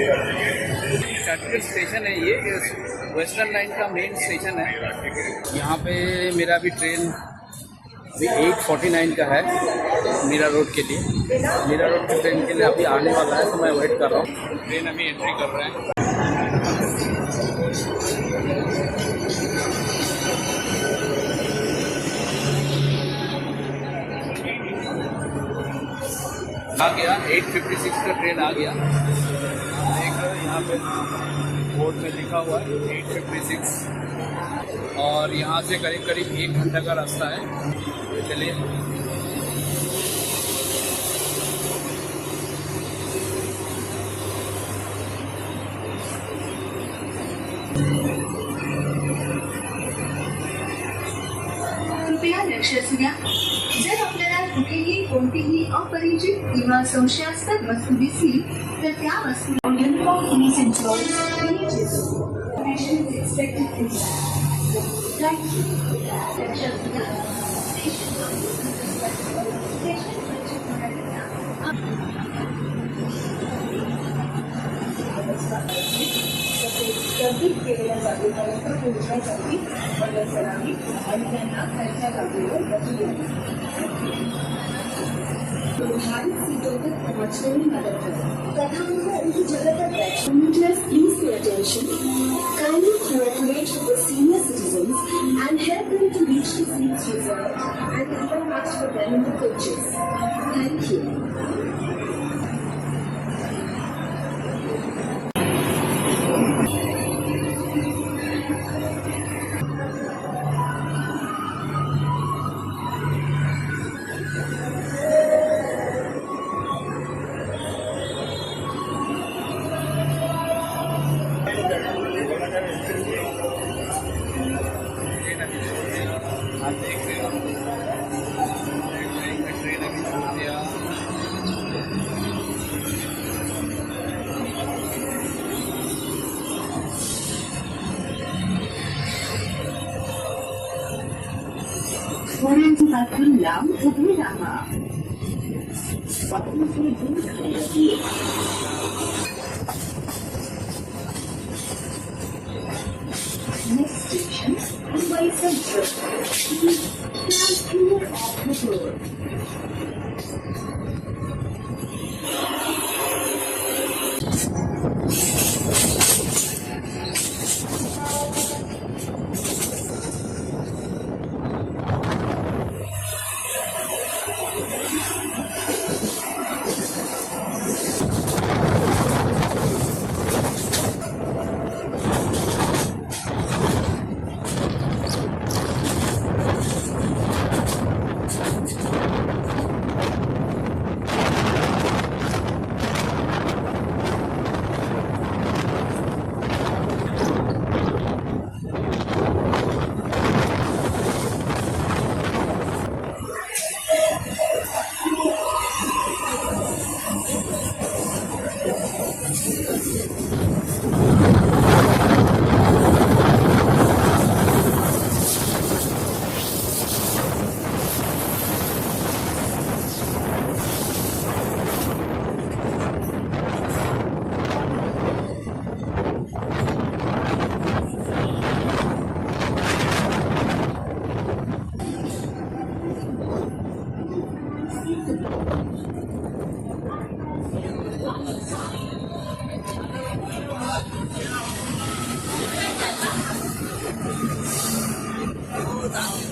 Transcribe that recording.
Churchgate station है ये, western line का मेन स्टेशन है। यहाँ पे मेरा अभी ट्रेन 8:49 का है मीरा रोड के लिए। मीरा रोड के ट्रेन के लिए अभी आने वाला है, तो मैं वेट कर रहा हूँ। ट्रेन अभी एंट्री कर रहा है। आ गया 8:56 का ट्रेन आ गया। देख लो यहाँ पे बोर्ड में लिखा हुआ है 8:56, और यहाँ से करीब करीब 1 घंटा का रास्ता है। चलिए कृपया लक्ष असू द्या, जर आपल्याला कुठेही कोणतीही अपरिचित किंवा संशयास्पद वस्तू दिसली तर त्या वस्तू केलेल्या जागेपर्यंत पोहोचण्यासाठी मदत करावी आणि त्यांना खालच्या जागेवर बसू द्यावी. भारी सीटों तक पहुंचने में मदद करें. प्रधानमंत्री उनकी जगह पर बैठे. Commuters, please pay attention. Kindly cooperate with the senior citizens and help them to reach the seats reserved and even ask for them in the coaches. Thank you. आप देख रहे हो ट्रेन अभी छूट गया। स्वरांपासून लांब उभे राहा. वाहनाचे दूर खाली. Next station, Mumbai Central. Please stand clear of the door. down.